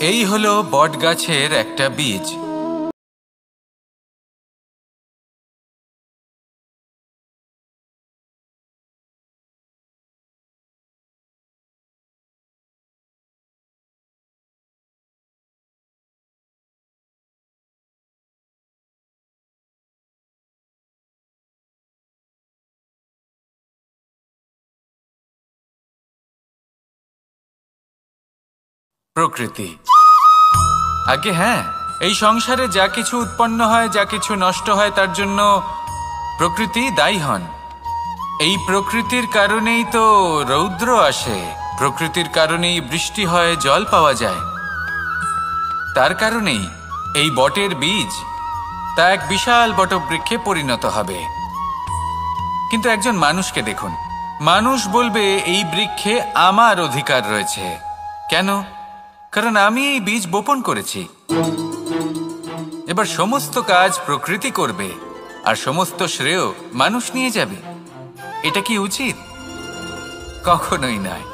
এই হলো বটগাছের একটা বীজ। প্রকৃতি। আগে হ্যাঁ, এই সংসারে যা কিছু উৎপন্ন হয়, যা কিছু নষ্ট হয়, তার জন্য প্রকৃতি দায়ী হন। এই প্রকৃতির কারণেই তো রৌদ্র আসে, প্রকৃতির কারণেই বৃষ্টি হয়, জল পাওয়া যায়। তার কারণেই এই বটের বীজ তা এক বিশাল বটবৃক্ষে পরিণত হবে। কিন্তু একজন মানুষকে দেখুন, মানুষ বলবে এই বৃক্ষে আমার অধিকার রয়েছে। কেন? কারণ আমি এই বীজ বপন করেছি। এবার সমস্ত কাজ প্রকৃতি করবে আর সমস্ত শ্রেয় মানুষ নিয়ে যাবে। এটা কি উচিত? কখনোই নয়।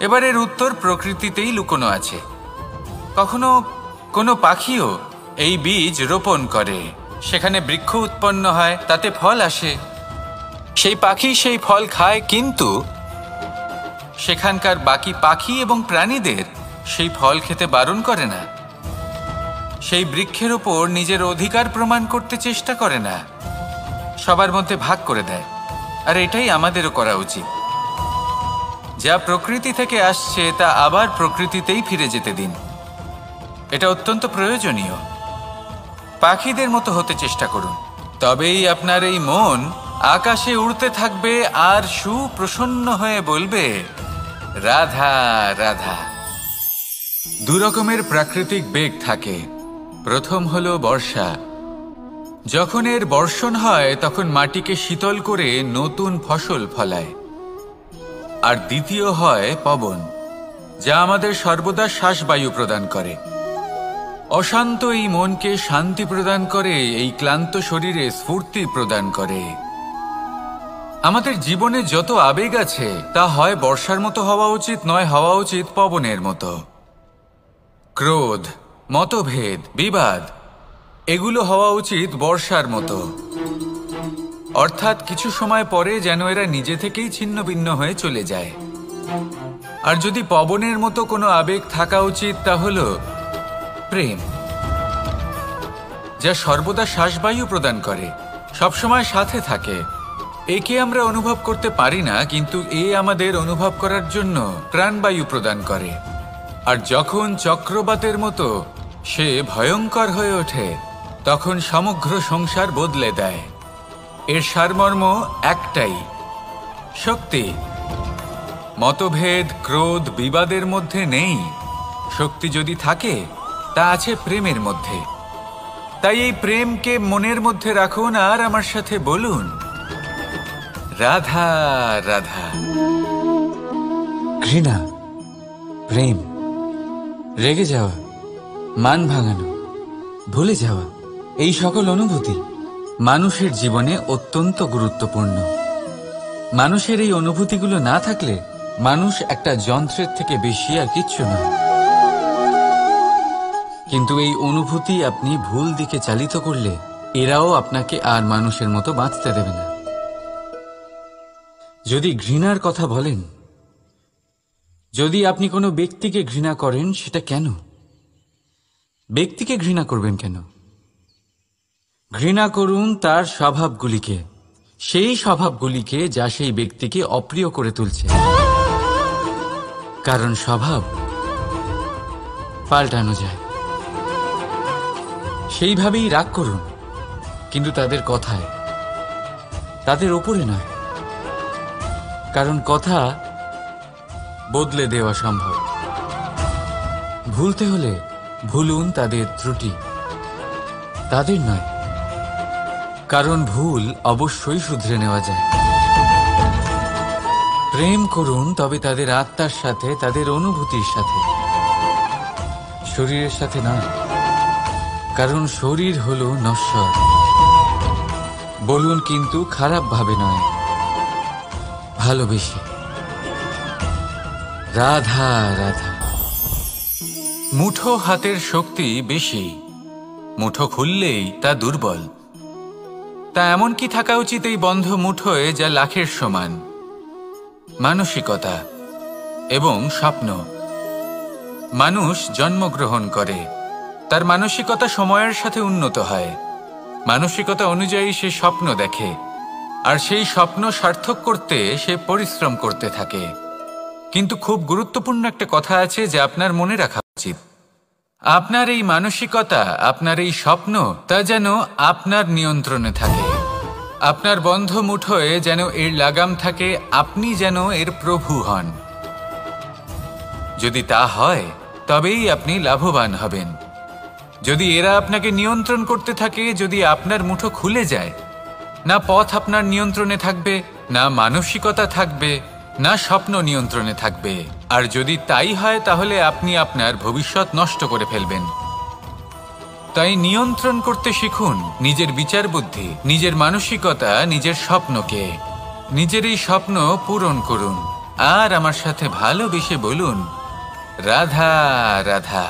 এবার এর উত্তর প্রকৃতিতেই লুকোনো আছে। কখনো কোনো পাখিও এই বীজ রোপণ করে, সেখানে বৃক্ষ উৎপন্ন হয়, তাতে ফল আসে, সেই পাখি সেই ফল খায়, কিন্তু সেখানকার বাকি পাখি এবং প্রাণীদের সেই ফল খেতে বারণ করে না। সেই বৃক্ষের ওপর নিজের অধিকার প্রমাণ করতে চেষ্টা করে না, সবার মধ্যে ভাগ করে দেয়। আর এটাই আমাদেরও করা উচিত। যা প্রকৃতি থেকে আসছে তা আবার প্রকৃতিতেই ফিরে যেতে দিন। এটা অত্যন্ত প্রয়োজনীয়। পাখিদের মতো হতে চেষ্টা করুন, তবেই আপনার এই মন আকাশে উড়তে থাকবে আর সুপ্রসন্ন হয়ে বলবে, রাধা রাধা। দু রকমের প্রাকৃতিক বেগ থাকে। প্রথম হলো বর্ষা। যখন এর বর্ষণ হয় তখন মাটিকে শীতল করে নতুন ফসল ফলায়। আর দ্বিতীয় হয় পবন, যা আমাদের সর্বদা শ্বাসবায়ু প্রদান করে। অশান্ত এই মনকে শান্তি প্রদান করে, এই ক্লান্ত শরীরে স্ফূর্তি প্রদান করে। আমাদের জীবনে যত আবেগ আছে তা হয় বর্ষার মতো হওয়া উচিত, নয় হওয়া উচিত পবনের মতো। ক্রোধ, মতভেদ, বিবাদ, এগুলো হওয়া উচিত বর্ষার মতো। অর্থাৎ কিছু সময় পরে যেন এরা নিজে থেকেই ছিন্ন ভিন্ন হয়ে চলে যায়। আর যদি পবনের মতো কোনো আবেগ থাকা উচিত, তা হলো প্রেম, যা সর্বদা শ্বাসবায়ু প্রদান করে, সবসময় সাথে থাকে। একে আমরা অনুভব করতে পারি না, কিন্তু এ আমাদের অনুভব করার জন্য প্রাণবায়ু প্রদান করে। আর যখন চক্রবাতের মতো সে ভয়ঙ্কর হয়ে ওঠে, তখন সমগ্র সংসার বদলে দেয়। এর সারমর্ম একটাই, শক্তি। মতভেদ, ক্রোধ, বিবাদের মধ্যে নেই। শক্তি যদি থাকে তা আছে প্রেমের মধ্যে। তাই এই প্রেমকে মনের মধ্যে রাখুন আর আমার সাথে বলুন, রাধা রাধা। ঘৃণা, প্রেম, রেগে যাওয়া, মান ভাঙানো, ভুলে যাওয়া, এই সকল অনুভূতি মানুষের জীবনে অত্যন্ত গুরুত্বপূর্ণ। মানুষের এই অনুভূতিগুলো না থাকলে মানুষ একটা যন্ত্রের থেকে বেশি আর কিচ্ছু নয়। কিন্তু এই অনুভূতি আপনি ভুল দিকে চালিত করলে এরাও আপনাকে আর মানুষের মতো বাঁচতে দেবে না। যদি ঘৃণার কথা বলেন, যদি আপনি কোনো ব্যক্তিকে ঘৃণা করেন, সেটা কেন? ব্যক্তিকে ঘৃণা করবেন কেন? ঘৃণা করুন তার স্বভাবগুলিকে, সেই স্বভাবগুলিকে যা সেই ব্যক্তিকে অপ্রিয় করে তুলছে। কারণ স্বভাব পাল্টানো যায়। সেইভাবেই রাগ করুন, কিন্তু তাদের কথায়, তাদের ওপরে নয়। কারণ কথা বদলে দেওয়া সম্ভব। ভুলতে হলে ভুলুন তাদের ত্রুটি, তাদের নয়। কারণ ভুল অবশ্যই শুধরে নেওয়া যায়। প্রেম করুন তবে তাদের আত্মার সাথে, তাদের অনুভূতির সাথে, শরীরের সাথে নয়। কারণ শরীর হলো নশ্বর। বলুন, কিন্তু খারাপ ভাবে নয়, ভালোবেসে। রাধা রাধা। মুঠো হাতের শক্তি বেশি, মুঠো খুললেই তা দুর্বল। তা এমন কি থাকা উচিত এই বন্ধ মুঠোয় যা লাখের সমান? মানসিকতা এবং স্বপ্ন। মানুষ জন্মগ্রহণ করে, তার মানসিকতা সময়ের সাথে উন্নত হয়। মানসিকতা অনুযায়ী সে স্বপ্ন দেখে, আর সেই স্বপ্ন সার্থক করতে সে পরিশ্রম করতে থাকে। কিন্তু খুব গুরুত্বপূর্ণ একটা কথা আছে যা আপনার মনে রাখা উচিত। আপনার এই মানসিকতা, আপনার এই স্বপ্ন, তা যেন আপনার নিয়ন্ত্রণে থাকে। আপনার বন্ধ মুঠোয় যেন এর লাগাম থাকে, আপনি যেন এর প্রভু হন। যদি তা হয় তবেই আপনি লাভবান হবেন। যদি এরা আপনাকে নিয়ন্ত্রণ করতে থাকে, যদি আপনার মুঠো খুলে যায়, না পথ আপনার নিয়ন্ত্রণে থাকবে, না মানসিকতা থাকবে, না স্বপ্ন নিয়ন্ত্রণে থাকবে। আর যদি তাই হয় তাহলে আপনি আপনার ভবিষ্যৎ নষ্ট করে ফেলবেন। তাই নিয়ন্ত্রণ করতে শিখুন নিজের বিচার বুদ্ধি, নিজের মানসিকতা, নিজের স্বপ্নকে। নিজের এই স্বপ্ন পূরণ করুন আর আমার সাথে ভালোবেসে বলুন, রাধা রাধা।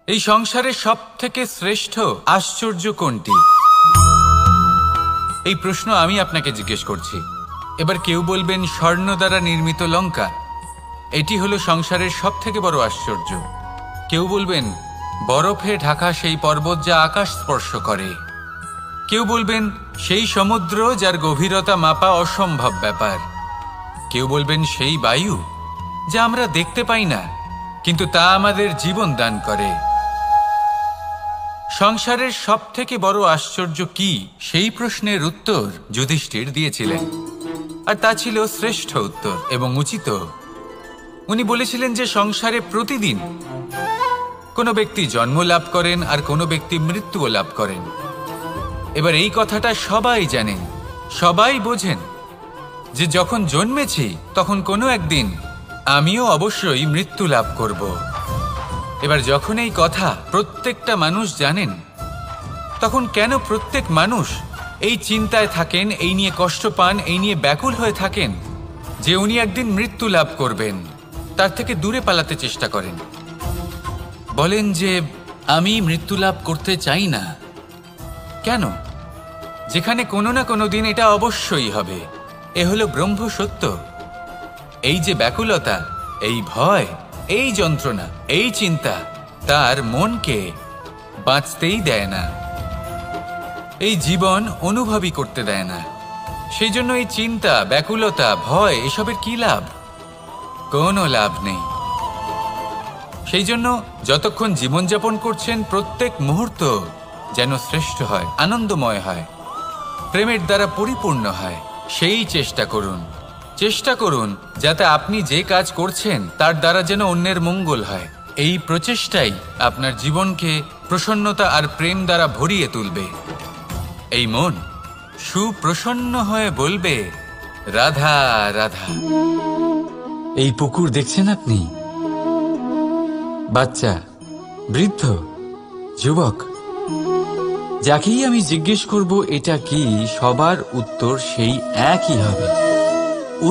এই সংসারের সব থেকে শ্রেষ্ঠ আশ্চর্য কোনটি? এই প্রশ্ন আমি আপনাকে জিজ্ঞেস করছি। এবার কেউ বলবেন স্বর্ণ দ্বারা নির্মিত লঙ্কা, এটি হলো সংসারের সব থেকে বড় আশ্চর্য। কেউ বলবেন বরফে ঢাকা সেই পর্বত যা আকাশ স্পর্শ করে। কেউ বলবেন সেই সমুদ্র যার গভীরতা মাপা অসম্ভব ব্যাপার। কেউ বলবেন সেই বায়ু যা আমরা দেখতে পাই না, কিন্তু তা আমাদের জীবন দান করে। সংসারের সব থেকে বড় আশ্চর্য কি, সেই প্রশ্নের উত্তর যুধিষ্ঠির দিয়েছিলেন, আর তা ছিল শ্রেষ্ঠ উত্তর এবং উচিত। উনি বলেছিলেন যে সংসারে প্রতিদিন কোনো ব্যক্তি জন্ম লাভ করেন আর কোনো ব্যক্তি মৃত্যুও লাভ করেন। এবার এই কথাটা সবাই জানেন, সবাই বোঝেন যে যখন জন্মেছি তখন কোনো একদিন আমিও অবশ্যই মৃত্যু লাভ করব। এবার যখন এই কথা প্রত্যেকটা মানুষ জানেন, তখন কেন প্রত্যেক মানুষ এই চিন্তায় থাকেন, এই নিয়ে কষ্ট পান, এই নিয়ে ব্যাকুল হয়ে থাকেন যে উনি একদিন মৃত্যু লাভ করবেন, তার থেকে দূরে পালাতে চেষ্টা করেন? বলেন যে আমি মৃত্যু লাভ করতে চাই না। কেন? যেখানে কোনো না কোনো দিন এটা অবশ্যই হবে। এ হলো ব্রহ্ম সত্য। এই যে ব্যাকুলতা, এই ভয়, এই যন্ত্রণা, এই চিন্তা তার মনকে বাঁচতেই দেয় না, এই জীবন অনুভবই করতে দেয় না। সেই জন্য এই চিন্তা, ব্যাকুলতা, ভয় এসবের কি লাভ? কোনো লাভ নেই। সেই জন্য যতক্ষণ জীবনযাপন করছেন প্রত্যেক মুহূর্ত যেন শ্রেষ্ঠ হয়, আনন্দময় হয়, প্রেমের দ্বারা পরিপূর্ণ হয়, সেই চেষ্টা করুন। চেষ্টা করুন যাতে আপনি যে কাজ করছেন তার দ্বারা যেন অন্যের মঙ্গল হয়। এই প্রচেষ্টাই আপনার জীবনকে প্রসন্নতা আর প্রেম দ্বারা ভরিয়ে তুলবে। এই মন সুপ্রসন্ন হয়ে বলবে, রাধা রাধা। এই পুকুর দেখছেন আপনি? বাচ্চা, বৃদ্ধ, যুবক, যাকেই আমি জিজ্ঞেস করব এটা কি, সবার উত্তর সেই একই হবে।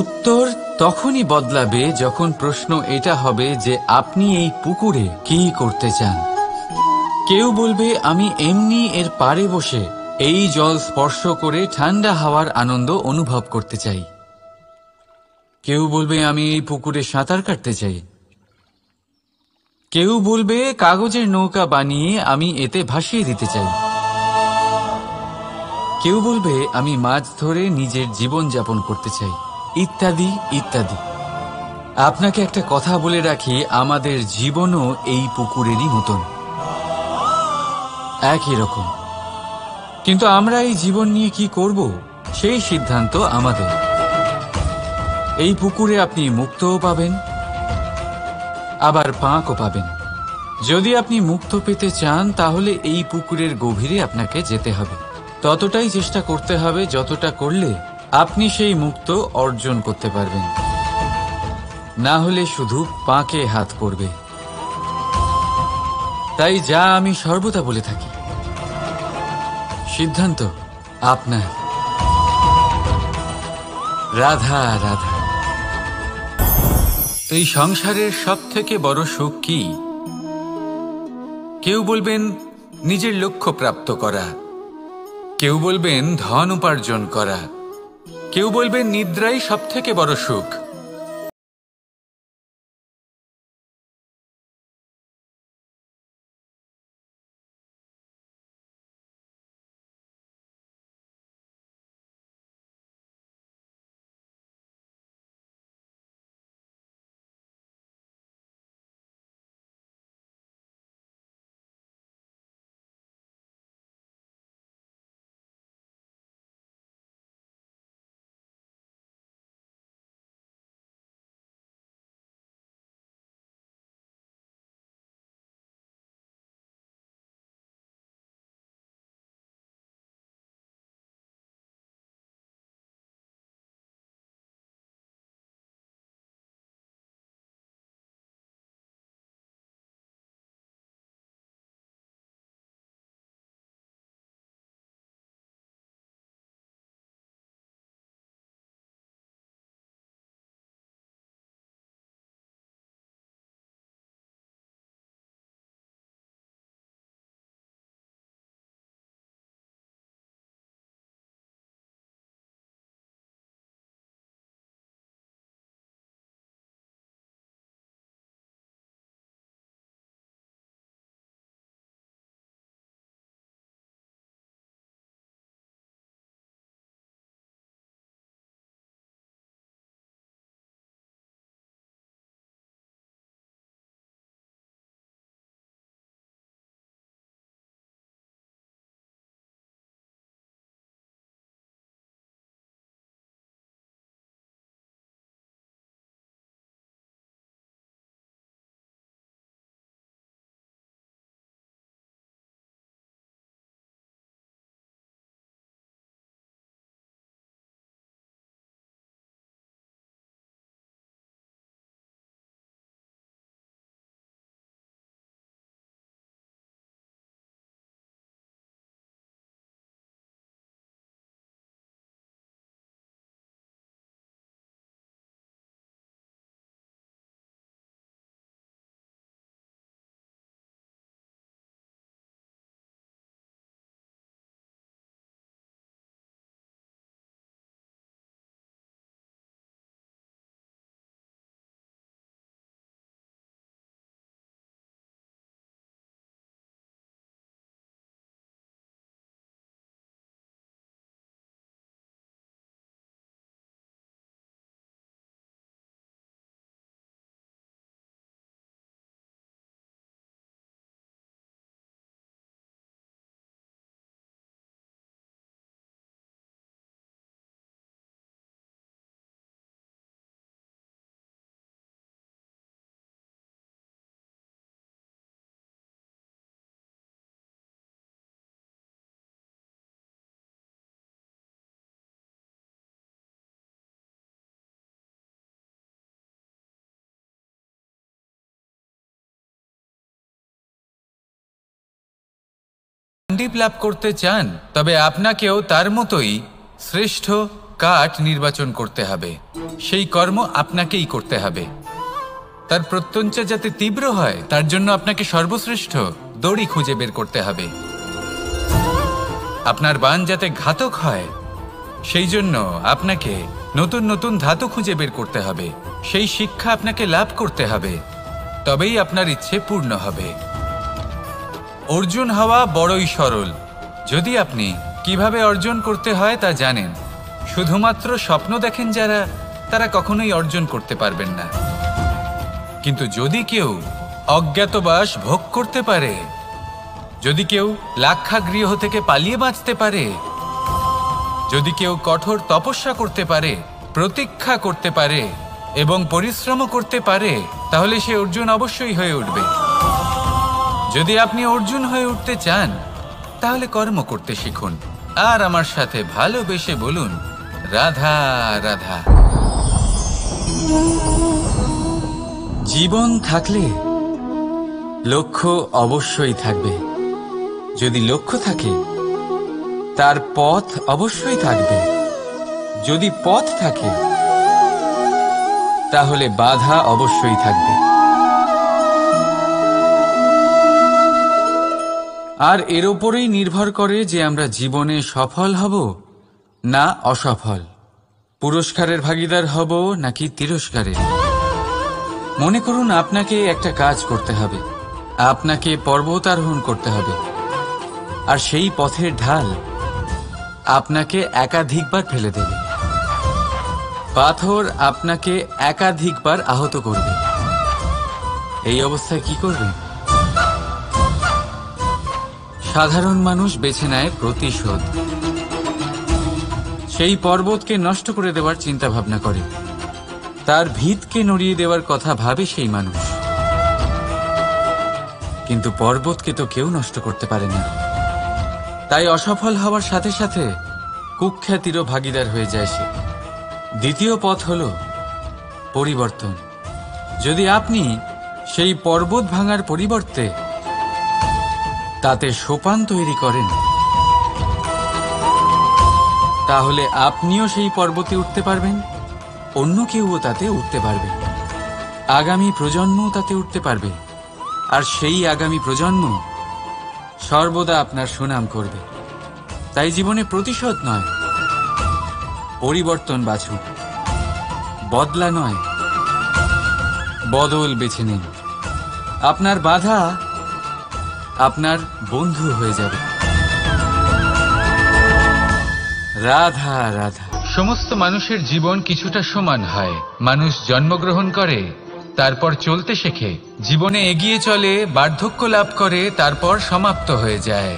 উত্তর তখনই বদলাবে যখন প্রশ্ন এটা হবে যে আপনি এই পুকুরে কি করতে চান। কেউ বলবে আমি এমনি এর পাড়ে বসে এই জল স্পর্শ করে ঠান্ডা হাওয়ার আনন্দ অনুভব করতে চাই। কেউ বলবে আমি এই পুকুরে সাঁতার কাটতে চাই। কেউ বলবে কাগজের নৌকা বানিয়ে আমি এতে ভাসিয়ে দিতে চাই। কেউ বলবে আমি মাছ ধরে নিজের জীবন যাপন করতে চাই, ইত্যাদি ইত্যাদি। আপনাকে একটা কথা বলে রাখি, আমাদের জীবনও এই পুকুরেরই মতন, একই রকম। কিন্তু আমরা এই জীবন নিয়ে কি করব সেই সিদ্ধান্ত আমাদের। এই পুকুরে আপনি মুক্তও পাবেন, আবার পাঁকও পাবেন। যদি আপনি মুক্ত পেতে চান তাহলে এই পুকুরের গভীরে আপনাকে যেতে হবে, ততটাই চেষ্টা করতে হবে যতটা করলে আপনি সেই মুক্ত অর্জন করতে পারবেন। না হলে শুধু পাঁকে হাত পড়বে। তাই যা আমি সর্বদা বলে থাকি, সিদ্ধান্ত আপনার। রাধা রাধা। এই সংসারের সব থেকে বড় সুখ কি? কেউ বলবেন নিজের লক্ষ্য প্রাপ্ত করা, কেউ বলবেন ধন উপার্জন করা, কেউ বলবেন নিদ্রাই সব থেকে বড় সুখ। জ্ঞানদীপ লাভ করতে চান তবে আপনাকেও তার মতোই শ্রেষ্ঠ কাঠ নির্বাচন করতে হবে। সেই কর্ম আপনাকেই করতে হবে। তার প্রত্যঞ্চা যাতে তীব্র হয় তার জন্য আপনাকে সর্বশ্রেষ্ঠ দড়ি খুঁজে বের করতে হবে। আপনার বাণ যাতে ঘাতক হয় সেই জন্য আপনাকে নতুন নতুন ধাতু খুঁজে বের করতে হবে। সেই শিক্ষা আপনাকে লাভ করতে হবে, তবেই আপনার ইচ্ছে পূর্ণ হবে। অর্জুন হওয়া বড়ই সরল যদি আপনি কিভাবে অর্জন করতে হয় তা জানেন। শুধুমাত্র স্বপ্ন দেখেন যারা, তারা কখনোই অর্জন করতে পারবেন না। কিন্তু যদি কেউ অজ্ঞাতবাস ভোগ করতে পারে, যদি কেউ লাক্ষাগৃহ থেকে পালিয়ে বাঁচতে পারে, যদি কেউ কঠোর তপস্যা করতে পারে, প্রতীক্ষা করতে পারে এবং পরিশ্রম করতে পারে, তাহলে সে অর্জুন অবশ্যই হয়ে উঠবে। যদি আপনি অর্জুন হয়ে উঠতে চান তাহলে কর্ম করতে শিখুন আর আমার সাথে ভালোবেসে বলুন রাধা রাধা। জীবন থাকলে লক্ষ্য অবশ্যই থাকবে। যদি লক্ষ্য থাকে তার পথ অবশ্যই থাকবে। যদি পথ থাকে তাহলে বাধা অবশ্যই থাকবে। আর এর ওপরেই নির্ভর করে যে আমরা জীবনে সফল হব না অসফল, পুরস্কারের ভাগীদার হব নাকি তিরস্কারের। মনে করুন আপনাকে একটা কাজ করতে হবে, আপনাকে পর্বত আরোহণ করতে হবে, আর সেই পথের ঢাল আপনাকে একাধিকবার ফেলে দেবে। পাথর আপনাকে একাধিকবার আহত করবে। এই অবস্থায় কি করবেন? সাধারণ মানুষ বেছে নেয় প্রতিশোধ। সেই পর্বতকে নষ্ট করে দেওয়ার চিন্তা ভাবনা করে, তার ভিতকে নড়িয়ে দেওয়ার কথা ভাবে সেই মানুষ। কিন্তু পর্বতকে তো কেউ নষ্ট করতে পারে না। তাই অসফল হওয়ার সাথে সাথে কুখ্যাতিরও ভাগীদার হয়ে যায় সে। দ্বিতীয় পথ হল পরিবর্তন। যদি আপনি সেই পর্বত ভাঙার পরিবর্তে তাতে সোপান তৈরি করেন, তাহলে আপনিও সেই পর্বতে উঠতে পারবেন, অন্য কেউও তাতে উঠতে পারবে, আগামী প্রজন্মও তাতে উঠতে পারবে, আর সেই আগামী প্রজন্ম সর্বদা আপনার সুনাম করবে। তাই জীবনে প্রতিশোধ নয়, পরিবর্তন বাছুন। বদলা নয়, বদল বেছে নিন। আপনার বাধা আপনার বন্ধু হয়ে যাবে। রাধা রাধা। সমস্ত মানুষের জীবন কিছুটা সমান হয়। মানুষ জন্মগ্রহণ করে, তারপর চলতে শেখে, জীবনে এগিয়ে চলে, বার্ধক্য লাভ করে, তারপর সমাপ্ত হয়ে যায়।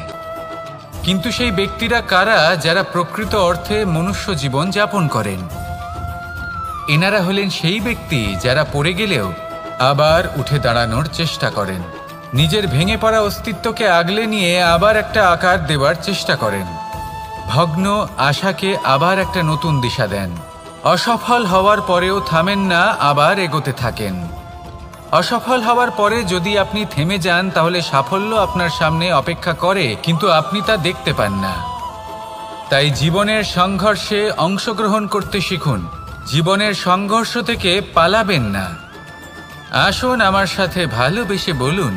কিন্তু সেই ব্যক্তিরা কারা যারা প্রকৃত অর্থে মনুষ্য জীবন যাপন করেন? এনারা হলেন সেই ব্যক্তি যারা পড়ে গেলেও আবার উঠে দাঁড়ানোর চেষ্টা করেন, নিজের ভেঙে পড়া অস্তিত্বকে আগলে নিয়ে আবার একটা আকার দেওয়ার চেষ্টা করেন, ভগ্ন আশাকে আবার একটা নতুন দিশা দেন। অসফল হওয়ার পরেও থামেন না, আবার এগোতে থাকেন। অসফল হওয়ার পরে যদি আপনি থেমে যান তাহলে সাফল্য আপনার সামনে অপেক্ষা করে, কিন্তু আপনি তা দেখতে পান না। তাই জীবনের সংঘর্ষে অংশগ্রহণ করতে শিখুন। জীবনের সংঘর্ষ থেকে পালাবেন না। আসুন আমার সাথে ভালোবেসে বলুন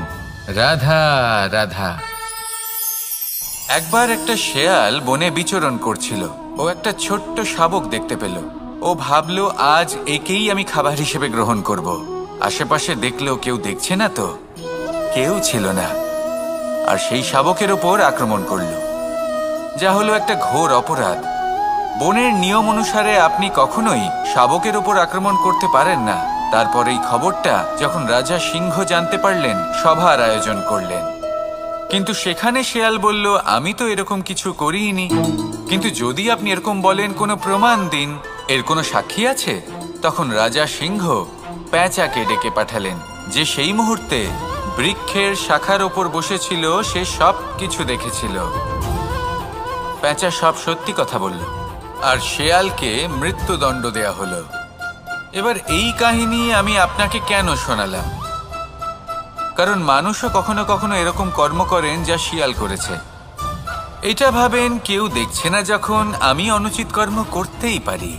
রাধা রাধা। একবার একটা শেয়াল বনে বিচরণ করছিল। ও একটা ছোট্ট শাবক দেখতে পেল। ও ভাবল, আজ একেই আমি খাবার হিসেবে গ্রহণ করব। আশেপাশে দেখলো কেউ দেখছে না তো, কেউ ছিল না, আর সেই শাবকের ওপর আক্রমণ করল, যা হলো একটা ঘোর অপরাধ। বনের নিয়ম অনুসারে আপনি কখনোই শাবকের ওপর আক্রমণ করতে পারেন না। তারপর এই খবরটা যখন রাজা সিংহ জানতে পারলেন, সভার আয়োজন করলেন। কিন্তু সেখানে শেয়াল বলল, আমি তো এরকম কিছু করিনি। কিন্তু যদি আপনি এরকম বলেন, কোনো প্রমাণ দিন, এর কোনো সাক্ষী আছে? তখন রাজা সিংহ পেঁচাকে ডেকে পাঠালেন, যে সেই মুহূর্তে বৃক্ষের শাখার ওপর বসেছিল। সে সব কিছু দেখেছিল। পেঁচা সব সত্যি কথা বলল, আর শেয়ালকে মৃত্যুদণ্ড দেয়া হলো। এবার এই কাহিনী আমি আপনাকে কেন শোনালাম? কারণ মানুষও কখনো কখনো এরকম কর্ম করেন যা শিয়াল করেছে। এটা ভাবেন কেউ দেখছে না যখন আমি অনুচিত কর্ম করতেই পারি,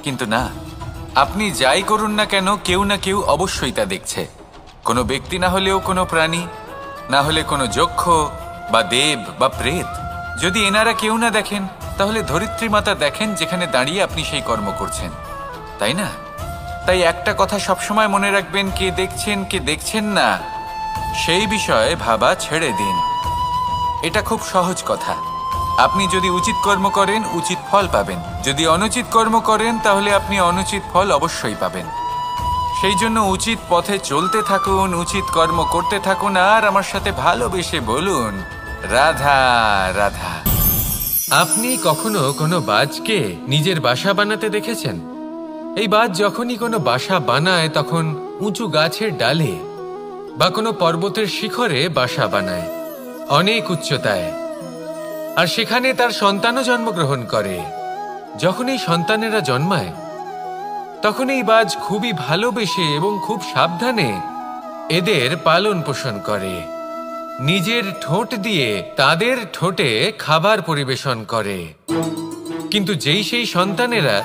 কিন্তু না, আপনি যাই করুন না কেন কেউ না কেউ অবশ্যই তা দেখছে। কোনো ব্যক্তি না হলেও কোনো প্রাণী, না হলে কোনো যক্ষ বা দেব বা প্রেত। যদি এনারা কেউ না দেখেন তাহলে ধরিত্রী মাতা দেখেন যেখানে দাঁড়িয়ে আপনি সেই কর্ম করছেন, তাই না? তাই একটা কথা সবসময় মনে রাখবেন, কে দেখছেন কে দেখছেন না সেই বিষয়ে ভাবা ছেড়ে দিন। এটা খুব সহজ কথা। আপনি যদি উচিত কর্ম করেন উচিত ফল পাবেন, যদি অনুচিত কর্ম করেন তাহলে আপনি অনুচিত ফল অবশ্যই পাবেন। সেই জন্য উচিত পথে চলতে থাকুন, উচিত কর্ম করতে থাকুন, আর আমার সাথে ভালোবেসে বলুন রাধা রাধা। আপনি কখনো কোনো বাজকে নিজের বাসা বানাতে দেখেছেন? এই বাজ যখনই কোনো বাসা বানায় তখন উঁচু গাছের ডালে বা কোনো পর্বতের শিখরে বাসা বানায়, অনেক উচ্চতায়, আর সেখানে তার সন্তানও জন্মগ্রহণ করে। যখন এই সন্তানেরা জন্মায় তখন এই বাজ খুবই ভালোবেসে এবং খুব সাবধানে এদের পালন পোষণ করে, নিজের ঠোঁট দিয়ে তাদের ঠোঁটে খাবার পরিবেশন করে। কিন্তু যেই সেই সন্তানেরা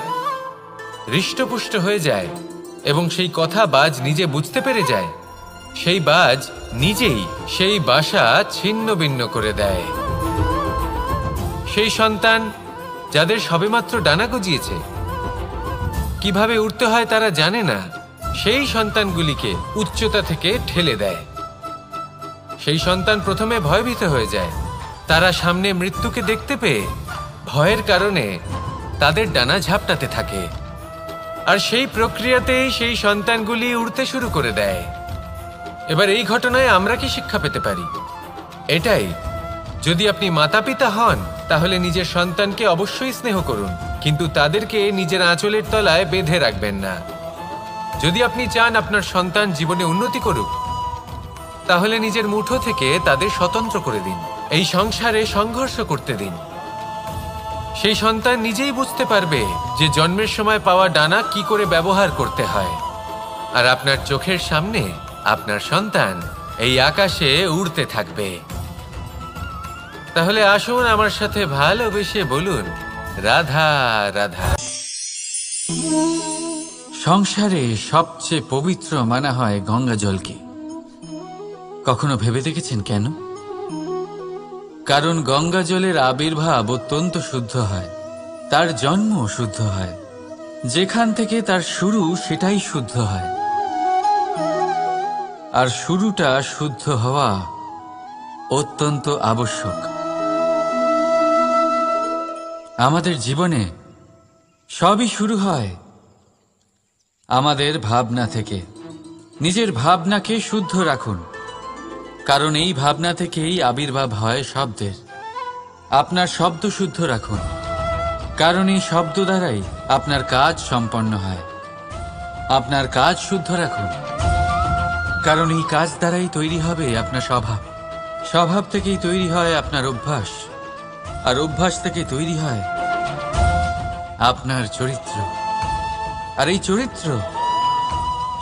হৃষ্টপুষ্ট হয়ে যায় এবং সেই কথা বাজ নিজে বুঝতে পেরে যায়, সেই বাজ নিজেই সেই বাসা ছিন্ন ভিন্ন করে দেয়। সেই সন্তান যাদের সবেমাত্র ডানা গজিয়েছে, কিভাবে উঠতে হয় তারা জানে না, সেই সন্তানগুলিকে উচ্চতা থেকে ঠেলে দেয়। সেই সন্তান প্রথমে ভয়ভীত হয়ে যায়, তারা সামনে মৃত্যুকে দেখতে পেয়ে ভয়ের কারণে তাদের ডানা ঝাপটাতে থাকে, আর সেই প্রক্রিয়াতেই সেই সন্তানগুলি উড়তে শুরু করে দেয়। এবার এই ঘটনায় আমরা কি শিক্ষা পেতে পারি? এটাই, যদি আপনি মাতা পিতা হন তাহলে নিজের সন্তানকে অবশ্যই স্নেহ করুন, কিন্তু তাদেরকে নিজের আঁচলের তলায় বেঁধে রাখবেন না। যদি আপনি চান আপনার সন্তান জীবনে উন্নতি করুক তাহলে নিজের মুঠো থেকে তাদের স্বতন্ত্র করে দিন, এই সংসারে সংঘর্ষ করতে দিন। সেই সন্তান নিজেই বুঝতে পারবে যে জন্মের সময় পাওয়া ডানা কি করে ব্যবহার করতে হয়, আর আপনার চোখের সামনে আপনার সন্তান এই আকাশে উড়তে থাকবে। তাহলে আসুন আমার সাথে ভালোবেসে বলুন রাধা রাধা। সংসারে সবচেয়ে পবিত্র মানা হয় গঙ্গা জলকে। কখনো ভেবে দেখেছেন কেন? কারণ গঙ্গা জলের আবির্ভাব অত্যন্ত শুদ্ধ হয়, তার জন্ম শুদ্ধ হয়, যেখান থেকে তার শুরু সেটাই শুদ্ধ হয়, আর শুরুটা শুদ্ধ হওয়া অত্যন্ত আবশ্যক। আমাদের জীবনে সবই শুরু হয় আমাদের ভাবনা থেকে। নিজের ভাবনাকে শুদ্ধ রাখুন, কারণ এই ভাবনা থেকেই আবির্ভাব হয় শব্দের। আপনার শব্দ শুদ্ধ রাখুন, কারণ এই শব্দ দ্বারাই আপনার কাজ সম্পন্ন হয়। আপনার কাজ শুদ্ধ রাখুন, কারণ এই কাজ দ্বারাই তৈরি হবে আপনার স্বভাব। স্বভাব থেকেই তৈরি হয় আপনার অভ্যাস, আর অভ্যাস থেকে তৈরি হয় আপনার চরিত্র, আর এই চরিত্র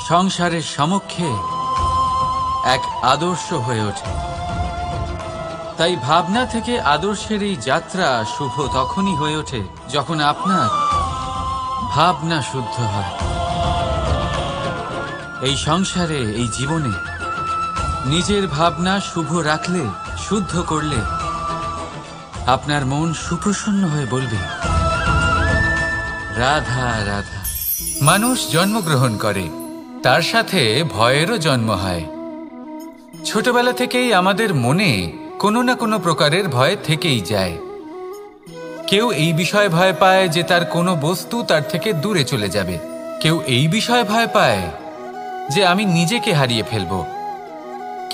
সংসারের সমক্ষে এক আদর্শ হয়ে ওঠে। তাই ভাবনা থেকে আদর্শের এই যাত্রা শুভ তখনই হয়ে ওঠে যখন আপনার ভাবনা শুদ্ধ হয়। এই সংসারে, এই জীবনে নিজের ভাবনা শুভ রাখলে, শুদ্ধ করলে আপনার মন সুপ্রসন্ন হয়ে বলবে রাধা রাধা। মানুষ জন্মগ্রহণ করে, তার সাথে ভয়েরও জন্ম হয়। ছোটবেলা থেকেই আমাদের মনে কোনো না কোনো প্রকারের ভয় থেকেই যায়। কেউ এই বিষয়ে ভয় পায় যে তার কোনো বস্তু তার থেকে দূরে চলে যাবে, কেউ এই বিষয়ে ভয় পায় যে আমি নিজেকে হারিয়ে ফেলব,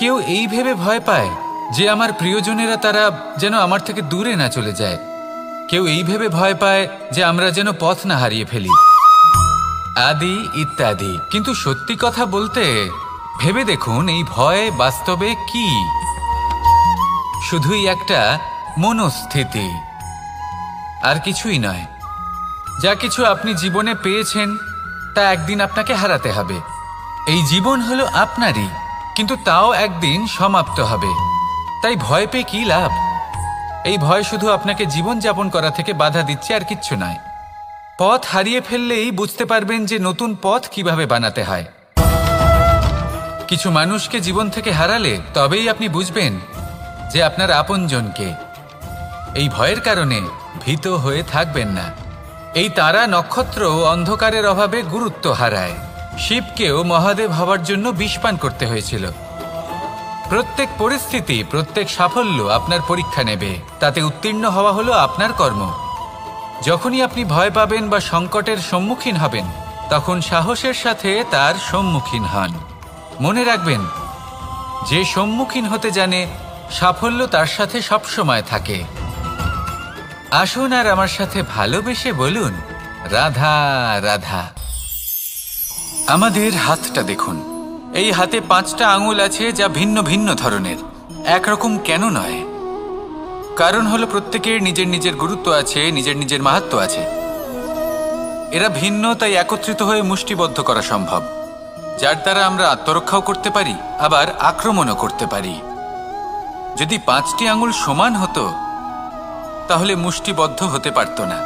কেউ এই ভেবে ভয় পায় যে আমার প্রিয়জনেরা তারা যেন আমার থেকে দূরে না চলে যায়, কেউ এই ভেবে ভয় পায় যে আমরা যেন পথ না হারিয়ে ফেলি, আদি ইত্যাদি। কিন্তু সত্যি কথা বলতে ভেবে দেখুন এই ভয় বাস্তবে কি? শুধুই একটা মনস্থিতি, আর কিছুই নয়। যা কিছু আপনি জীবনে পেয়েছেন তা একদিন আপনাকে হারাতে হবে। এই জীবন হলো আপনারই, কিন্তু তাও একদিন সমাপ্ত হবে। তাই ভয় পেয়ে কি লাভ? এই ভয় শুধু আপনাকে জীবনযাপন করা থেকে বাধা দিচ্ছে, আর কিচ্ছু নয়। পথ হারিয়ে ফেললেই বুঝতে পারবেন যে নতুন পথ কিভাবে বানাতে হয়। কিছু মানুষকে জীবন থেকে হারালে তবেই আপনি বুঝবেন যে আপনার আপনজনকে। এই ভয়ের কারণে ভীত হয়ে থাকবেন না। এই তারা নক্ষত্র অন্ধকারের অভাবে গুরুত্ব হারায়। শিবকেও মহাদেব হওয়ার জন্য বিষপান করতে হয়েছিল। প্রত্যেক পরিস্থিতি, প্রত্যেক সাফল্য আপনার পরীক্ষা নেবে, তাতে উত্তীর্ণ হওয়া হলো আপনার কর্ম। যখনই আপনি ভয় পাবেন বা সংকটের সম্মুখীন হবেন, তখন সাহসের সাথে তার সম্মুখীন হন। মনে রাখবেন, যে সম্মুখীন হতে জানে, সাফল্য তার সাথে সবসময় থাকে। আসুন আর আমার সাথে ভালোবেসে বলুন, রাধা রাধা। আমাদের হাতটা দেখুন। এই হাতে 5টা আঙুল আছে, যা ভিন্ন ভিন্ন ধরনের। একরকম কেন নয়? কারণ হলো প্রত্যেকের নিজের নিজের গুরুত্ব আছে, নিজের নিজের মাহাত্ম্য আছে। এরা ভিন্ন, তাই একত্রিত হয়ে মুষ্টিবদ্ধ করা সম্ভব, যার দ্বারা আমরা আত্মরক্ষাও করতে পারি, আবার আক্রমণও করতে পারি। যদি 5টি আঙুল সমান হতো, তাহলে মুষ্টিবদ্ধ হতে পারত না,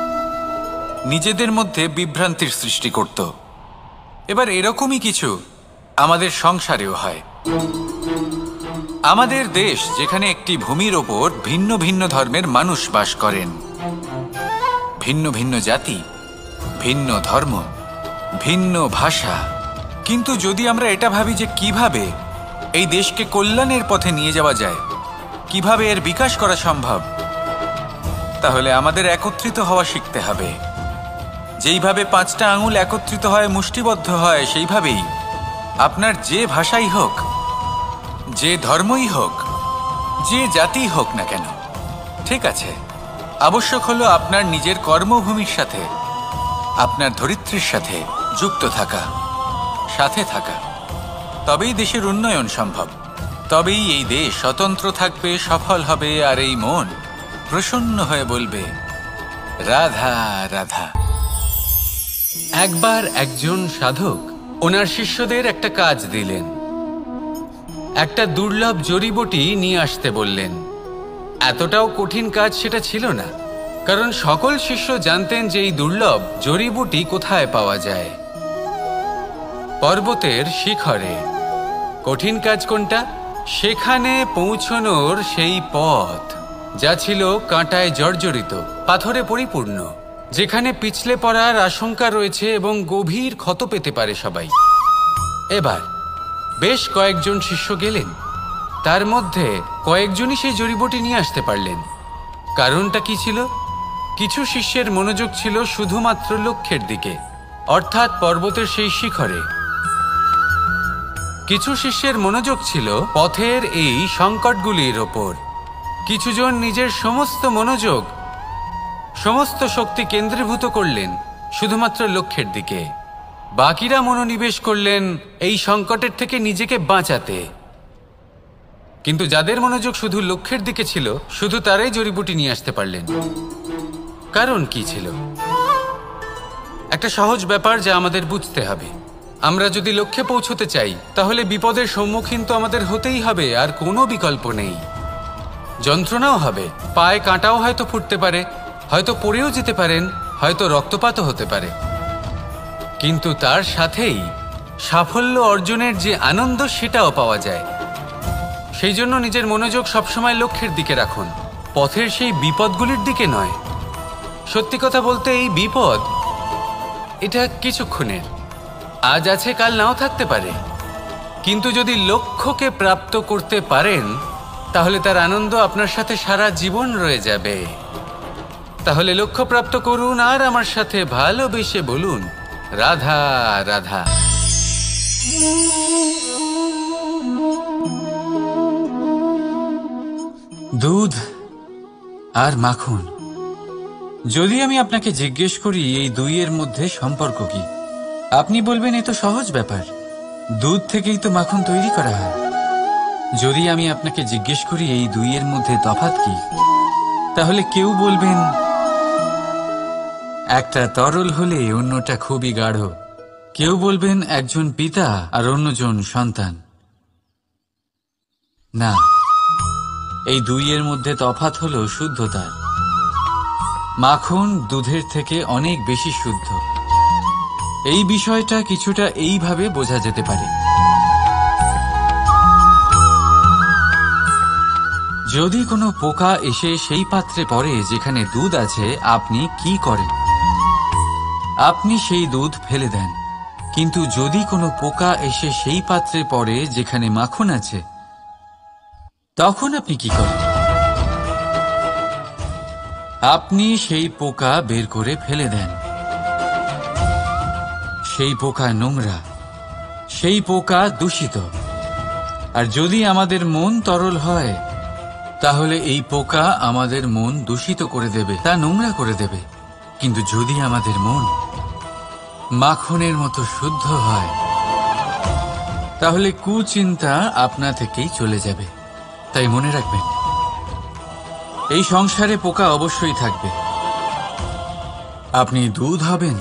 নিজেদের মধ্যে বিভ্রান্তির সৃষ্টি করত। এবার এরকমই কিছু আমাদের সংসারেও হয়। আমাদের দেশ, যেখানে একটি ভূমির ওপর ভিন্ন ভিন্ন ধর্মের মানুষ বাস করেন, ভিন্ন ভিন্ন জাতি, ভিন্ন ধর্ম, ভিন্ন ভাষা। কিন্তু যদি আমরা এটা ভাবি যে কিভাবে এই দেশকে কল্যাণের পথে নিয়ে যাওয়া যায়, কিভাবে এর বিকাশ করা সম্ভব, তাহলে আমাদের একত্রিত হওয়া শিখতে হবে। যেইভাবে 5টা আঙুল একত্রিত হয়, মুষ্টিবদ্ধ হয়, সেইভাবেই আপনার যে ভাষাই হোক, যে ধর্মই হোক, যে জাতি হোক না কেন, ঠিক আছে, আবশ্যক হলো আপনার নিজের কর্মভূমির সাথে, আপনার ধরিত্রীর সাথে যুক্ত থাকা, সাথে থাকা। তবেই দেশের উন্নয়ন সম্ভব, তবেই এই দেশ স্বতন্ত্র থাকবে, সফল হবে, আর এই মন প্রসন্ন হয়ে বলবে, রাধা রাধা। একবার একজন সাধক ওনার শিষ্যদের একটা কাজ দিলেন। একটা দুর্লভ জড়িবুটি নিয়ে আসতে বললেন। এতটাও কঠিন কাজ সেটা ছিল না, কারণ সকল শিষ্য জানতেন যে এই দুর্লভ জড়িবুটি কোথায় পাওয়া যায়। পর্বতের শিখরে। কঠিন কাজ কোনটা? সেখানে পৌঁছনোর সেই পথ, যা ছিল কাঁটায় জর্জরিত, পাথরে পরিপূর্ণ, যেখানে পিছলে পড়ার আশঙ্কা রয়েছে এবং গভীর ক্ষত পেতে পারে সবাই। এবার বেশ কয়েকজন শিষ্য গেলেন, তার মধ্যে কয়েকজনই সেই জড়িবুটি নিয়ে আসতে পারলেন। কারণটা কি ছিল? কিছু শিষ্যের মনোযোগ ছিল শুধুমাত্র লক্ষ্যের দিকে, অর্থাৎ পর্বতের সেই শিখরে। কিছু শিষ্যের মনোযোগ ছিল পথের এই সংকটগুলির ওপর। কিছুজন নিজের সমস্ত মনোযোগ, সমস্ত শক্তি কেন্দ্রীভূত করলেন শুধুমাত্র লক্ষ্যের দিকে। বাকিরা মনোনিবেশ করলেন এই সংকটের থেকে নিজেকে বাঁচাতে। কিন্তু যাদের মনোযোগ শুধু লক্ষ্যের দিকে ছিল, শুধু তারাই জড়িবুটি নিয়ে আসতে পারলেন। কারণ কি ছিল? একটা সহজ ব্যাপার যা আমাদের বুঝতে হবে। আমরা যদি লক্ষ্যে পৌঁছতে চাই, তাহলে বিপদের সম্মুখীন তো আমাদের হতেই হবে, আর কোনো বিকল্প নেই। যন্ত্রণাও হবে, পায়ে কাঁটাও হয়তো ফুটতে পারে, হয়তো পড়েও যেতে পারেন, হয়তো রক্তপাতও হতে পারে। কিন্তু তার সাথেই সাফল্য অর্জনের যে আনন্দ, সেটাও পাওয়া যায়। সেই জন্য নিজের মনোযোগ সবসময় লক্ষ্যের দিকে রাখুন, পথের সেই বিপদগুলির দিকে নয়। সত্যি কথা বলতে, এই বিপদ এটা কিছুক্ষণের, আজ আছে কাল নাও থাকতে পারে। কিন্তু যদি লক্ষ্যকে প্রাপ্ত করতে পারেন, তাহলে তার আনন্দ আপনার সাথে সারা জীবন রয়ে যাবে। তাহলে লক্ষ্য প্রাপ্ত করুন আর আমার সাথে ভালোবেসে বলুন, রাধা রাধা। দুধ আর মাখন। যদি আমি আপনাকে জিজ্ঞেস করি এই দুইয়ের মধ্যে সম্পর্ক কি, আপনি বলবেন এ তো সহজ ব্যাপার, দুধ থেকেই তো মাখন তৈরি করা হয়। যদি আমি আপনাকে জিজ্ঞেস করি এই দুইয়ের মধ্যে তফাৎ কি, তাহলে কেউ বলবেন একটা তরল হলে অন্যটা খুবই গাঢ়। কেউ বলবেন একজন পিতা আর অন্যজন সন্তান। না, এই দুইয়ের মধ্যে তফাৎ হলো শুদ্ধতার। মাখন দুধের থেকে অনেক বেশি শুদ্ধ। এই বিষয়টা কিছুটা এইভাবে বোঝা যেতে পারে। যদি কোনো পোকা এসে সেই পাত্রে পড়ে যেখানে দুধ আছে, আপনি কি করেন? আপনি সেই দুধ ফেলে দেন। কিন্তু যদি কোনো পোকা এসে সেই পাত্রে পড়ে যেখানে মাখন আছে, তখন আপনি কি করেন? আপনি সেই পোকা বের করে ফেলে দেন। সেই পোকা নোংরা, সেই পোকা দূষিত। আর যদি আমাদের মন তরল হয়, তাহলে এই পোকা আমাদের মন দূষিত করে দেবে, তা নোংরা করে দেবে। কিন্তু যদি আমাদের মন মাখনের মতো শুদ্ধ হয়, তাহলে কুচিন্তা আপনা থেকেই চলে যাবে। তাই মনে রাখবেন, এই সংসারে পোকা অবশ্যই থাকবে। আপনি দুধ হবেন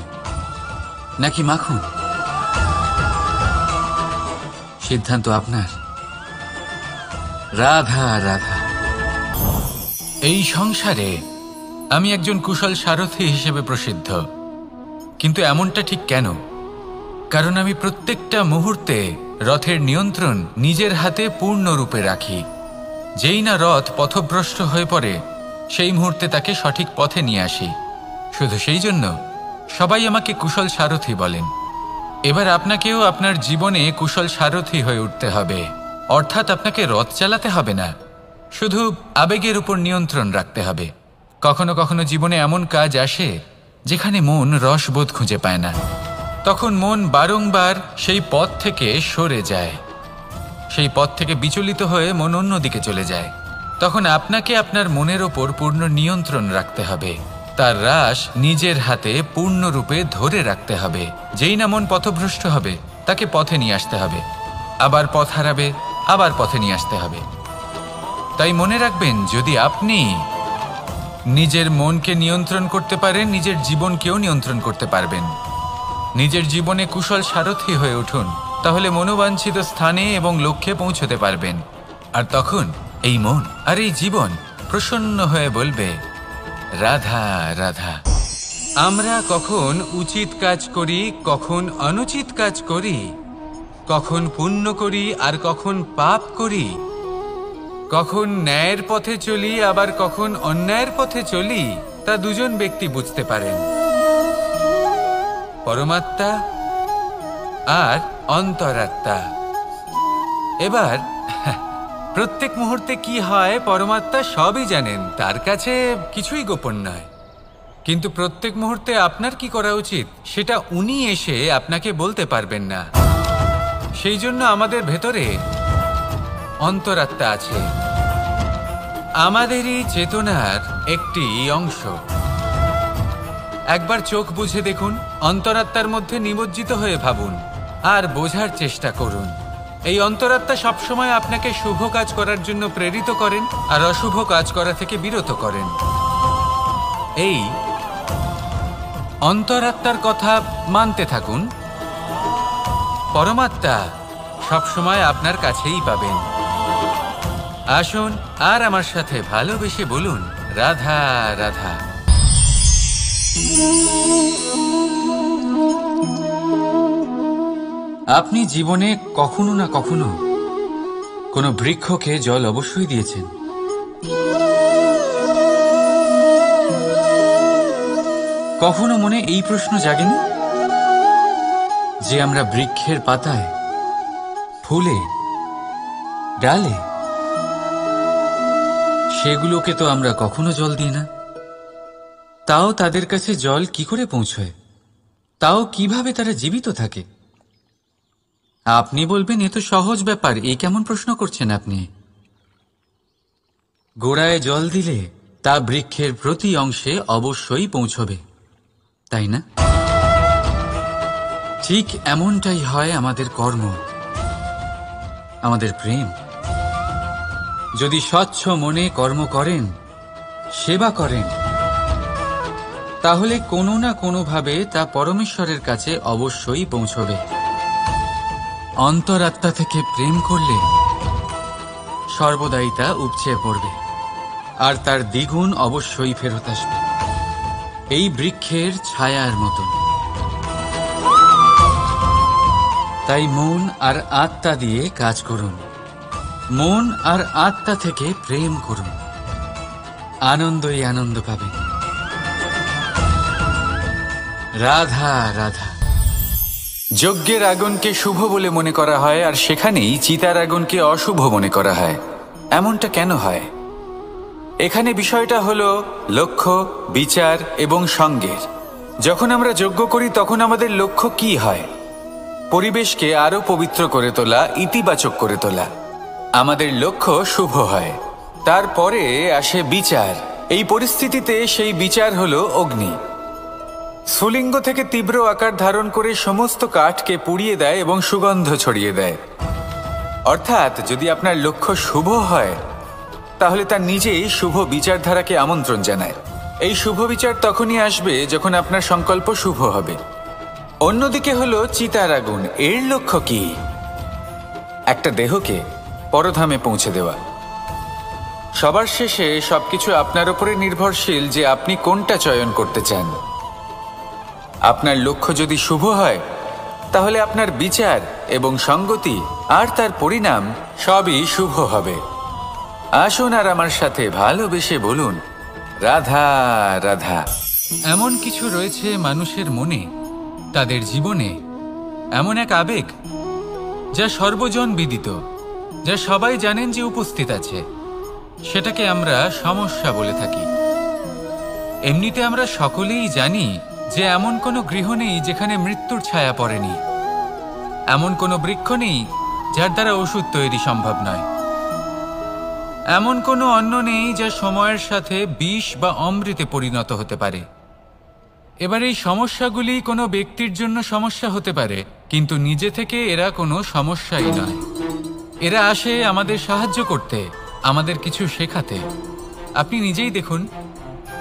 নাকি মাখন, সিদ্ধান্ত আপনার। রাধা রাধা। এই সংসারে আমি একজন কুশল সারথি হিসেবে প্রসিদ্ধ। কিন্তু এমনটা ঠিক কেন? কারণ আমি প্রত্যেকটা মুহূর্তে রথের নিয়ন্ত্রণ নিজের হাতে পূর্ণরূপে রাখি। যেই না রথ পথভ্রষ্ট হয়ে পড়ে, সেই মুহূর্তে তাকে সঠিক পথে নিয়ে আসি। শুধু সেই জন্য সবাই আমাকে কুশল সারথি বলেন। এবার আপনাকেও আপনার জীবনে কুশল সারথি হয়ে উঠতে হবে। অর্থাৎ আপনাকে রথ চালাতে হবে না, শুধু আবেগের উপর নিয়ন্ত্রণ রাখতে হবে। কখনো কখনো জীবনে এমন কাজ আসে যেখানে মন রসবোধ খুঁজে পায় না। তখন মন বারংবার সেই পথ থেকে সরে যায়, সেই পথ থেকে বিচলিত হয়ে মন অন্যদিকে চলে যায়। তখন আপনাকে আপনার মনের ওপর পূর্ণ নিয়ন্ত্রণ রাখতে হবে। তার রাশ নিজের হাতে পূর্ণরূপে ধরে রাখতে হবে। যেই না মন পথভ্রষ্ট হবে, তাকে পথে নিয়ে আসতে হবে। আবার পথ হারাবে, আবার পথে নিয়ে আসতে হবে। তাই মনে রাখবেন, যদি আপনি নিজের মনকে নিয়ন্ত্রণ করতে পারেন, নিজের জীবনকেও নিয়ন্ত্রণ করতে পারবেন। নিজের জীবনে কুশল সারথি হয়ে উঠুন, তাহলে মনোবাঞ্ছিত স্থানে এবং লক্ষ্যে পৌঁছতে পারবেন। আর তখন এই মন আর এই জীবন প্রসন্ন হয়ে বলবে, রাধা রাধা। আমরা কখন উচিত কাজ করি, কখন অনুচিত কাজ করি, কখন পুণ্য করি আর কখন পাপ করি, কখন ন্যায়ের পথে চলি আবার কখন অন্যায়ের পথে চলি, তা দুজন ব্যক্তি বুঝতে পারেন, পরমাত্মা আর অন্তরাত্মা। এবার প্রত্যেক মুহূর্তে কি হয় পরমাত্মা সবই জানেন, তার কাছে কিছুই গোপন নয়। কিন্তু প্রত্যেক মুহূর্তে আপনার কি করা উচিত সেটা উনি এসে আপনাকে বলতে পারবেন না। সেই জন্য আমাদের ভেতরে অন্তরাত্মা আছে, আমাদেরই চেতনার একটি অংশ। একবার চোখ বুঝে দেখুন, অন্তরাত্মার মধ্যে নিমজ্জিত হয়ে ভাবুন আর বোঝার চেষ্টা করুন। এই অন্তরাত্মা সবসময় আপনাকে শুভ কাজ করার জন্য প্রেরিত করেন আর অশুভ কাজ করা থেকে বিরত করেন। এই অন্তরাত্মার কথা মানতে থাকুন, পরমাত্মা সবসময় আপনার কাছেই পাবেন। আসুন আর আমার সাথে ভালোবেসে বলুন, রাধা রাধা। আপনি জীবনে কখনো না কখনো কোনো বৃক্ষকে জল অবশ্যই দিয়েছেন। কখনো মনে এই প্রশ্ন জাগেনি যে আমরা বৃক্ষের পাতায়, ফুলে, ডালে, সেগুলোকে তো আমরা কখনো জল দিই না, তাও তাদের কাছে জল কি করে পৌঁছয়? তাও কিভাবে তারা জীবিত থাকে? আপনি বলবেন, এ তো সহজ ব্যাপার, এই কেমন প্রশ্ন করছেন আপনি? গোড়ায় জল দিলে তা বৃক্ষের প্রতি অংশে অবশ্যই পৌঁছবে, তাই না? ঠিক এমনটাই হয় আমাদের কর্ম, আমাদের প্রেম। যদি স্বচ্ছ মনে কর্ম করেন, সেবা করেন, তাহলে কোনো না কোনোভাবে তা পরমেশ্বরের কাছে অবশ্যই পৌঁছবে। অন্তরাত্মা থেকে প্রেম করলে সর্বদাই তা উপচে পড়বে, আর তার দ্বিগুণ অবশ্যই ফেরত আসবে, এই বৃক্ষের ছায়ার মতন। তাই মন আর আত্মা দিয়ে কাজ করুন, মন আর আত্মা থেকে প্রেম করুন, আনন্দই আনন্দ পাবেন। রাধা রাধা। যজ্ঞের আগুনকে শুভ বলে মনে করা হয়, আর সেখানেই চিতার আগুনকে অশুভ মনে করা হয়। এমনটা কেন হয়? এখানে বিষয়টা হলো লক্ষ্য, বিচার এবং সঙ্গের। যখন আমরা যজ্ঞ করি তখন আমাদের লক্ষ্য কি হয়? পরিবেশকে আরো পবিত্র করে তোলা, ইতিবাচক করে তোলা। আমাদের লক্ষ্য শুভ হয়। তারপরে আসে বিচার। এই পরিস্থিতিতে সেই বিচার হলো অগ্নি। স্ফুলিঙ্গ থেকে তীব্র আকার ধারণ করে সমস্ত কাঠকে পুড়িয়ে দেয় এবং সুগন্ধ ছড়িয়ে দেয়। অর্থাৎ যদি আপনার লক্ষ্য শুভ হয় তাহলে তা নিজেই শুভ বিচারধারাকে আমন্ত্রণ জানায়। এই শুভ বিচার তখনই আসবে যখন আপনার সংকল্প শুভ হবে। অন্যদিকে হলো চিতার আগুন। এর লক্ষ্য কি? একটা দেহকে পরধামে পৌঁছে দেওয়া। সবার শেষে সবকিছু আপনার উপরে নির্ভরশীল যে আপনি কোনটা চয়ন করতে চান। আপনার লক্ষ্য যদি শুভ হয় তাহলে আপনার বিচার এবং সঙ্গতি আর তার পরিণাম সবই শুভ হবে। আসুন আর আমার সাথে ভালোবেসে বলুন, রাধা রাধা। এমন কিছু রয়েছে মানুষের মনে, তাদের জীবনে, এমন এক আবেগ যা সর্বজন বিদিত, যা সবাই জানেন যে উপস্থিত আছে। সেটাকে আমরা সমস্যা বলে থাকি। এমনিতে আমরা সকলেই জানি যে এমন কোনো গৃহ নেই যেখানে মৃত্যুর ছায়া পড়েনি, এমন কোনো বৃক্ষ নেই যার দ্বারা ওষুধ তৈরি সম্ভব নয়, এমন কোনো অন্ন নেই যা সময়ের সাথে বিষ বা অমৃতে পরিণত হতে পারে। এবার এই সমস্যাগুলি কোনো ব্যক্তির জন্য সমস্যা হতে পারে, কিন্তু নিজে থেকে এরা কোনো সমস্যাই নয়। এরা আসে আমাদের সাহায্য করতে, আমাদের কিছু শেখাতে। আপনি নিজেই দেখুন,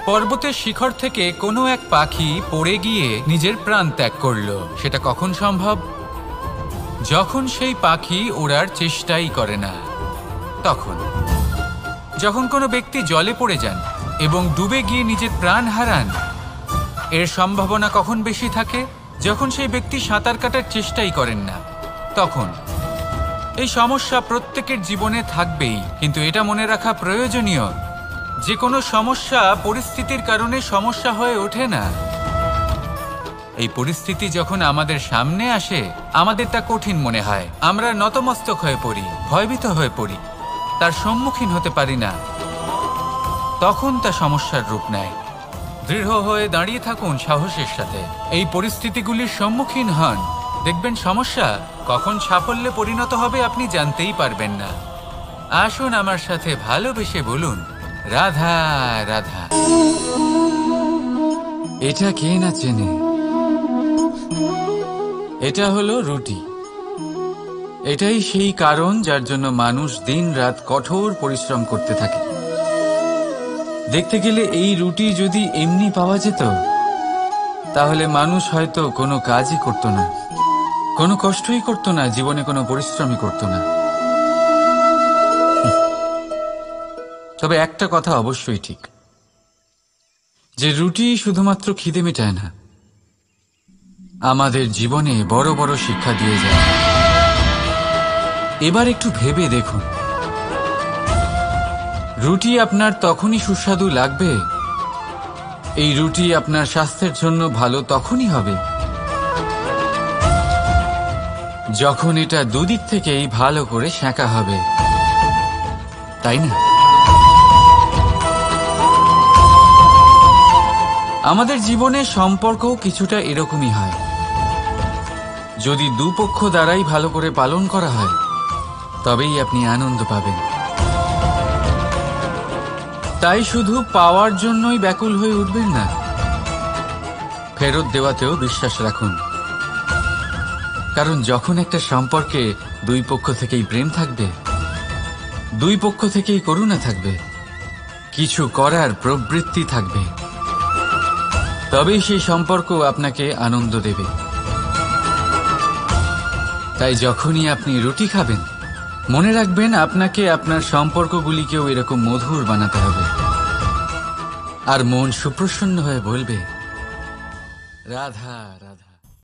পর্বতের শিখর থেকে কোনো এক পাখি পড়ে গিয়ে নিজের প্রাণ ত্যাগ করলো। সেটা কখন সম্ভব? যখন সেই পাখি ওড়ার চেষ্টাই করে না। তখন যখন কোনো ব্যক্তি জলে পড়ে যান এবং ডুবে গিয়ে নিজের প্রাণ হারান, এর সম্ভাবনা কখন বেশি থাকে? যখন সেই ব্যক্তি সাঁতার কাটার চেষ্টাই করেন না। তখন এই সমস্যা প্রত্যেকের জীবনে থাকবেই, কিন্তু এটা মনে রাখা প্রয়োজনীয় যে কোনো সমস্যা পরিস্থিতির কারণে সমস্যা হয়ে ওঠে না। এই পরিস্থিতি যখন আমাদের সামনে আসে আমাদের তা কঠিন মনে হয়, আমরা নতমস্তক হয়ে পড়ি, ভয়ভীত হয়ে পড়ি, তার সম্মুখীন হতে পারি না। তখন তা সমস্যার রূপ নেয়। দৃঢ় হয়ে দাঁড়িয়ে থাকুন সাহসের সাথে, এই পরিস্থিতিগুলির সম্মুখীন হন। দেখবেন সমস্যা কখন সাফল্যে পরিণত হবে আপনি জানতেই পারবেন না। আসুন আমার সাথে ভালোবেসে বলুন, রাধা রাধা। এটা কে না চেনে? এটা হলো রুটি। এটাই সেই কারণ যার জন্য মানুষ দিন রাত কঠোর পরিশ্রম করতে থাকে। দেখতে গেলে এই রুটি যদি এমনি পাওয়া যেত তাহলে মানুষ হয়তো কোনো কাজই করত না, কোনো কষ্টই করত না, জীবনে কোনো পরিশ্রমই করত না। তবে একটা কথা অবশ্যই ঠিক, যে রুটি শুধুমাত্র খিদে মেটায় না, আমাদের জীবনে বড় বড় শিক্ষা দিয়ে যায়। এবার একটু ভেবে দেখুন, রুটি আপনার তখনই সুস্বাদু লাগবে, এই রুটি আপনার স্বাস্থ্যের জন্য ভালো তখনই হবে যখন এটা দুদিক থেকেই ভালো করে সেঁকা হবে, তাই না? আমাদের জীবনে সম্পর্কও কিছুটা এরকমই হয়। যদি দুপক্ষ দ্বারাই ভালো করে পালন করা হয় তবেই আপনি আনন্দ পাবেন। তাই শুধু পাওয়ার জন্যই ব্যাকুল হয়ে উঠবেন না, ফেরত দেওয়াতেও বিশ্বাস রাখুন। কারণ যখন একটা সম্পর্কে দুই পক্ষ থেকেই প্রেম থাকবে, দুই পক্ষ থেকেই করুণা থাকবে, কিছু করার প্রবৃত্তি থাকবে, তবেই সেই সম্পর্ক আপনাকে আনন্দ দেবে। তাই যখনই আপনি রুটি খাবেন মনে রাখবেন, আপনাকে আপনার সম্পর্কগুলিকেও এরকম মধুর বানাতে হবে। আর মন সুপ্রসন্ন হয়ে বলবে, রাধা রাধা।